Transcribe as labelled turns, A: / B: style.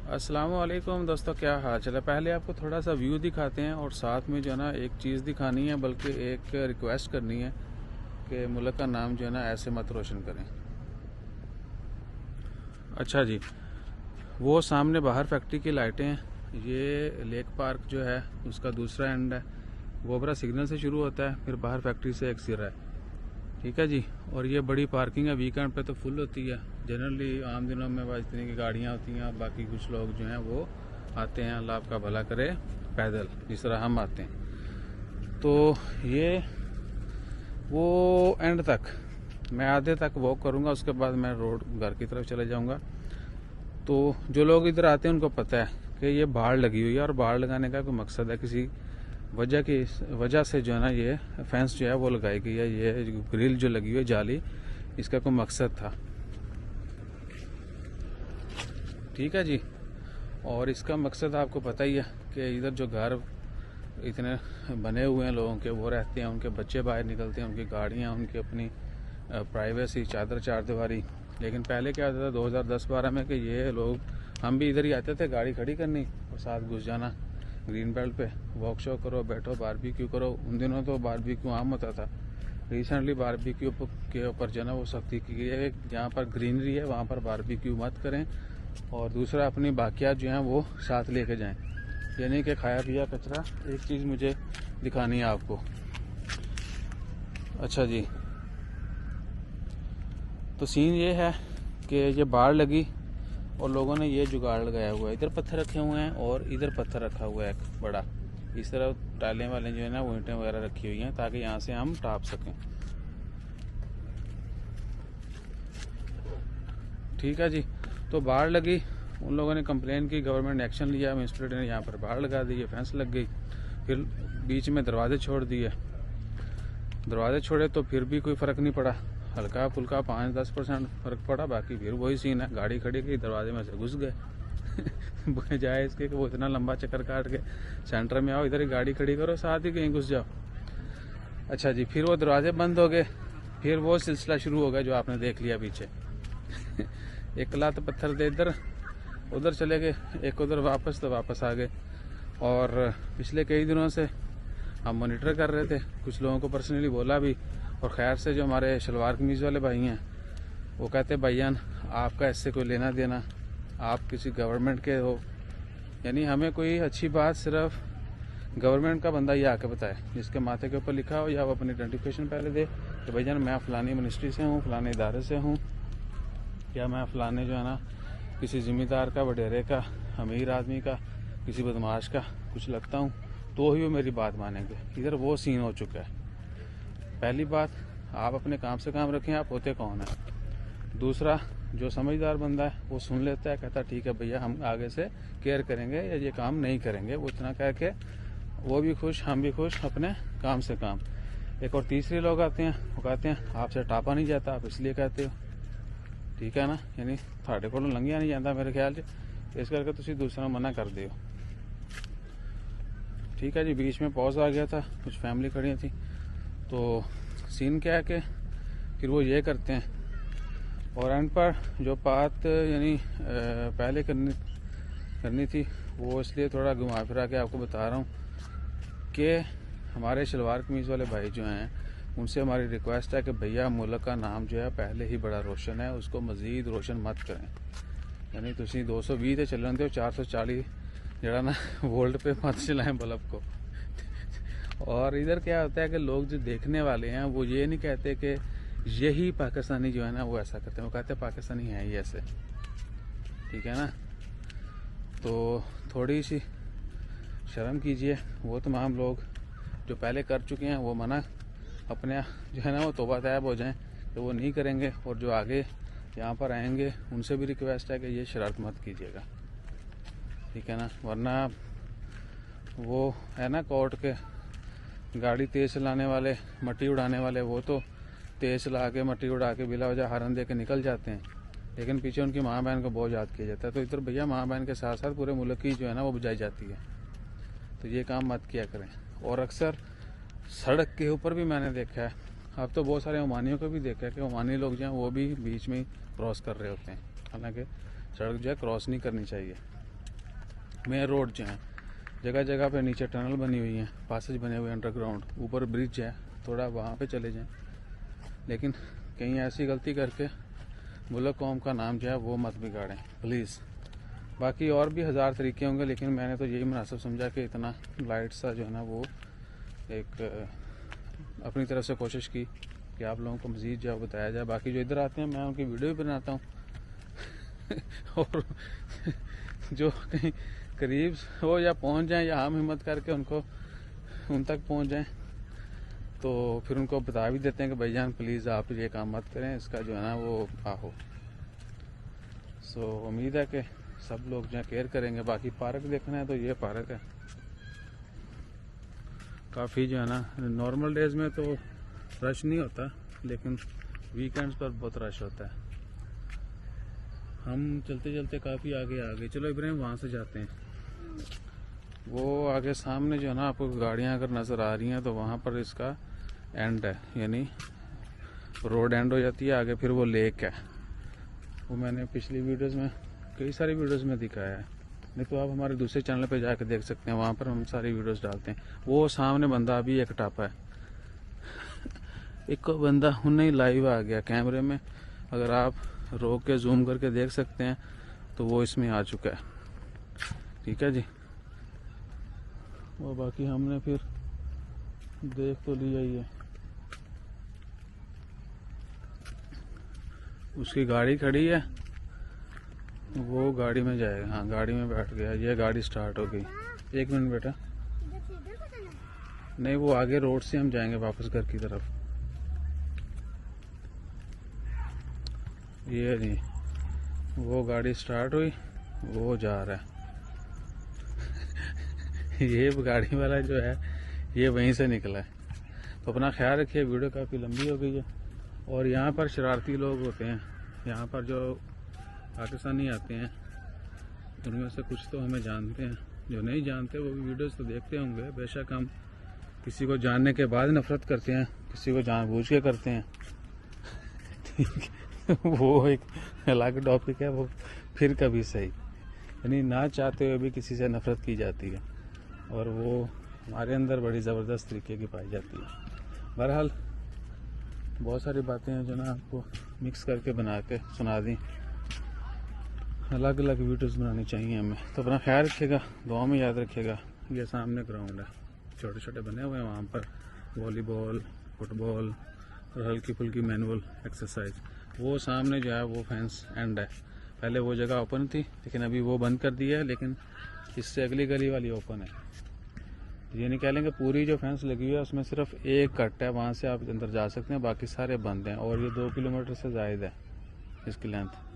A: अस्सलाम वालेकुम दोस्तों, क्या हाल चल है। पहले आपको थोड़ा सा व्यू दिखाते हैं और साथ में जो है ना एक चीज़ दिखानी है, बल्कि एक रिक्वेस्ट करनी है कि मुल्क का नाम जो है ना ऐसे मत रोशन करें। अच्छा जी, वो सामने बाहर फैक्ट्री की लाइटें हैं, ये लेक पार्क जो है उसका दूसरा एंड है। वो बड़ा सिग्नल से शुरू होता है, फिर बाहर फैक्ट्री से एक सिरा है, ठीक है जी। और ये बड़ी पार्किंग है, वीकेंड पे तो फुल होती है। जनरली आम दिनों में बस इतनी की गाड़ियाँ होती हैं, बाकी कुछ लोग जो हैं वो आते हैं, अल्लाह आपका भला करे, पैदल जिस तरह हम आते हैं। तो ये वो एंड तक मैं आधे तक वॉक करूँगा, उसके बाद मैं रोड घर की तरफ चले जाऊँगा। तो जो लोग इधर आते हैं उनको पता है कि ये बाड़ लगी हुई है, और बाड़ लगाने का कोई मकसद है, किसी वजह से जो है ना ये फेंस जो है वो लगाई गई है, ये ग्रिल जो लगी हुई है जाली, इसका कोई मकसद था, ठीक है जी। और इसका मकसद आपको पता ही है कि इधर जो घर इतने बने हुए हैं लोगों के, वो रहते हैं, उनके बच्चे बाहर निकलते हैं, उनकी गाड़ियाँ, उनकी अपनी प्राइवेसी, चादर चार दीवारी। लेकिन पहले क्या होता था 2010-12 में कि ये लोग, हम भी इधर ही आते थे गाड़ी खड़ी करनी और साथ घुस जाना ग्रीन बेल्ट पे, वॉक शॉक करो, बैठो, बारबेक्यू करो। उन दिनों तो बारबेक्यू आम होता था। रिसेंटली बारबेक्यू के ऊपर जो है वो सख्ती की गई है, जहाँ पर ग्रीनरी है वहाँ पर बारबेक्यू मत करें, और दूसरा अपनी बाकियात जो हैं वो साथ लेके जाएं, यानी कि खाया पिया कचरा। एक चीज़ मुझे दिखानी है आपको। अच्छा जी, तो सीन ये है कि ये बाढ़ लगी और लोगों ने ये जुगाड़ लगाया हुआ है, इधर पत्थर रखे हुए हैं और इधर पत्थर रखा हुआ है एक बड़ा, इस तरह टाइलें वाले जो है ना वो ईंटें वगैरह रखी हुई हैं ताकि यहाँ से हम टाप सकें, ठीक है जी। तो बाढ़ लगी, उन लोगों ने कंप्लेन की, गवर्नमेंट ने एक्शन लिया, म्यूनसिपलिटी ने यहाँ पर बाढ़ लगा दी, फेंस लग गई, फिर बीच में दरवाजे छोड़ दिए। दरवाजे छोड़े तो फिर भी कोई फ़र्क नहीं पड़ा, हल्का फुल्का 5-10% फ़र्क पड़ा, बाकी फिर वही सीन है, गाड़ी खड़ी की, दरवाजे में से घुस गए। बजाय इसके कि वो इतना लंबा चक्कर काट के सेंटर में आओ, इधर ही गाड़ी खड़ी करो, साथ ही कहीं घुस जाओ। अच्छा जी, फिर वो दरवाजे बंद हो गए, फिर वो सिलसिला शुरू हो गया जो आपने देख लिया पीछे। एक लात पत्थर दे इधर, उधर चले गए, एक उधर वापस, तो वापस आ गए। और पिछले कई दिनों से हम मॉनिटर कर रहे थे, कुछ लोगों को पर्सनली बोला भी, और खैर से जो हमारे शलवार कमीज़ वाले भाई हैं वो कहते भाईजान आपका इससे कोई लेना देना, आप किसी गवर्नमेंट के हो, यानी हमें कोई अच्छी बात सिर्फ गवर्नमेंट का बंदा ही आके बताए, जिसके माथे के ऊपर लिखा हो, या वो अपनी आइडेंटिफिकेशन पहले दे कि भाईजान मैं फ़लानी मिनिस्ट्री से हूँ, फ़लाने इदारे से हूँ, या मैं फ़लाने जो है ना किसी ज़िम्मेदार का, वडेरे का, अमीर आदमी का, किसी बदमाश का कुछ लगता हूँ, तो ही वो मेरी बात मानेंगे। इधर वो सीन हो चुका है। पहली बात, आप अपने काम से काम रखें, आप होते कौन है। दूसरा, जो समझदार बंदा है वो सुन लेता है, कहता ठीक है भैया हम आगे से केयर करेंगे या ये काम नहीं करेंगे, वो इतना कह के वो भी खुश, हम भी खुश, अपने काम से काम। एक और तीसरे लोग आते हैं, वो कहते हैं आपसे टापा नहीं जाता, आप इसलिए कहते हो, ठीक है ना, यानी थाड़े को लंघिया नहीं जाता मेरे ख्याल से, इस करके तुसी दूसरा मना कर दियो, ठीक है जी। बीच में पॉज आ गया था, कुछ फैमिली खड़ी थी, तो सीन क्या है कि फिर वो ये करते हैं, और एंड पर जो बात यानी पहले करनी थी वो इसलिए थोड़ा घुमा फिरा के आपको बता रहा हूँ कि हमारे शलवार कमीज़ वाले भाई जो हैं उनसे हमारी रिक्वेस्ट है कि भैया मुल्क का नाम जो है पहले ही बड़ा रोशन है, उसको मज़ीद रोशन मत करें। यानी तुम 220 से चलन दो, 440 जरा ना वोल्ट पे मत चलाएं बल्ब को। और इधर क्या होता है कि लोग जो देखने वाले हैं वो ये नहीं कहते कि यही पाकिस्तानी जो है ना वो ऐसा करते हैं, वो कहते हैं पाकिस्तानी हैं ही ऐसे, ठीक है ना। तो थोड़ी सी शर्म कीजिए, वो तमाम लोग जो पहले कर चुके हैं वो मना अपने जो है ना वो तौबा तैब हो जाएं कि वो नहीं करेंगे, और जो आगे यहाँ पर आएंगे उनसे भी रिक्वेस्ट है कि ये शरारत मत कीजिएगा, ठीक है ना। वरना वो है ना कोर्ट के गाड़ी तेज़ चलाने वाले, मट्टी उड़ाने वाले, वो तो तेज़ चला के मट्टी उड़ा के बिला वजह हारन दे के निकल जाते हैं, लेकिन पीछे उनकी माँ बहन को बहुत याद किया जाता है। तो इधर भैया माँ बहन के साथ साथ पूरे मुल्क की जो है ना वो बुझाई जाती है, तो ये काम मत किया करें। और अक्सर सड़क के ऊपर भी मैंने देखा है, अब तो बहुत सारे ओमानियों को भी देखा है कि ओमानी लोग जो हैं वो भी बीच में क्रॉस कर रहे होते हैं, हालांकि सड़क जो है क्रॉस नहीं करनी चाहिए। मेन रोड जो है, जगह जगह पे नीचे टनल बनी हुई है, पासेज बने हुए हैं अंडरग्राउंड, ऊपर ब्रिज है, थोड़ा वहाँ पे चले जाएं। लेकिन कहीं ऐसी गलती करके मुल्क कौम का नाम जो है वो मत बिगाड़ें प्लीज़। बाकी और भी हज़ार तरीके होंगे, लेकिन मैंने तो यही मुनासिब समझा कि इतना लाइट सा जो है ना वो एक अपनी तरफ से कोशिश की कि आप लोगों को मज़ीद जो बताया जाए। बाकी जो इधर आते हैं मैं उनकी वीडियो भी बनाता हूँ और जो कहीं करीब हो या पहुँच जाएं या हम हिम्मत करके उनको उन तक पहुँच जाएं तो फिर उनको बता भी देते हैं कि भाईजान प्लीज़ आप ये काम मत करें, इसका जो है ना वो आहो। सो उम्मीद है कि सब लोग जो केयर करेंगे। बाकी पार्क देखना है तो ये पार्क है, काफ़ी जो है ना नॉर्मल डेज में तो रश नहीं होता, लेकिन वीकेंड्स पर बहुत रश होता है। हम चलते चलते काफ़ी आगे आ गए। चलो इब्राहिम वहाँ से जाते हैं। वो आगे सामने जो है ना आपको गाड़ियाँ अगर नज़र आ रही हैं तो वहाँ पर इसका एंड है, यानी रोड एंड हो जाती है आगे, फिर वो लेक है। वो मैंने पिछली वीडियोस में कई सारी वीडियोस में दिखाया है, नहीं तो आप हमारे दूसरे चैनल पे जाकर देख सकते हैं, वहाँ पर हम सारी वीडियोस डालते हैं। वो सामने बंदा अभी एक टापा है एक बंदा उन्हें ही लाइव आ गया कैमरे में, अगर आप रोक के जूम करके देख सकते हैं तो वो इसमें आ चुका है। ठीक है जी। वो बाकी हमने फिर देख तो लिया ही है। उसकी गाड़ी खड़ी है, वो गाड़ी में जाएगा। हाँ गाड़ी में बैठ गया, ये गाड़ी स्टार्ट हो गई। एक मिनट बेटा, नहीं वो आगे रोड से हम जाएंगे वापस घर की तरफ। ये नहीं, वो गाड़ी स्टार्ट हुई, वो जा रहा है ये गाड़ी वाला जो है ये वहीं से निकला है। तो अपना ख्याल रखिए, वीडियो काफ़ी लंबी हो गई है। और यहाँ पर शरारती लोग होते हैं, यहाँ पर जो पाकिस्तानी आते हैं उनमें से कुछ तो हमें जानते हैं, जो नहीं जानते वो भी वीडियोस तो देखते होंगे। बेशक हम किसी को जानने के बाद नफरत करते हैं, किसी को जानबूझ के करते हैं ठीक है, वो एक अलग टॉपिक है, वो फिर कभी सही, यानी ना चाहते हुए भी किसी से नफरत की जाती है और वो हमारे अंदर बड़ी ज़बरदस्त तरीके की पाई जाती है। बहरहाल बहुत सारी बातें हैं जो ना आपको मिक्स करके बना के सुना दी। अलग अलग वीडियोस बनानी चाहिए हमें। तो अपना ख्याल रखिएगा, दुआ में याद रखिएगा। ये सामने ग्राउंड है, छोटे छोटे बने हुए हैं, वहाँ पर वॉलीबॉल, फुटबॉल और हल्की फुल्की मैनुअल एक्सरसाइज। वो सामने जो है वो फेंस एंड है, पहले वो जगह ओपन थी लेकिन अभी वो बंद कर दिया है, लेकिन इससे अगली गली वाली ओपन है। ये नहीं कह लेंगे पूरी जो फेंस लगी हुई है उसमें सिर्फ एक कट है, वहाँ से आप अंदर जा सकते हैं, बाकी सारे बंद हैं। और ये 2 किलोमीटर से ज़ायद है इसकी लेंथ।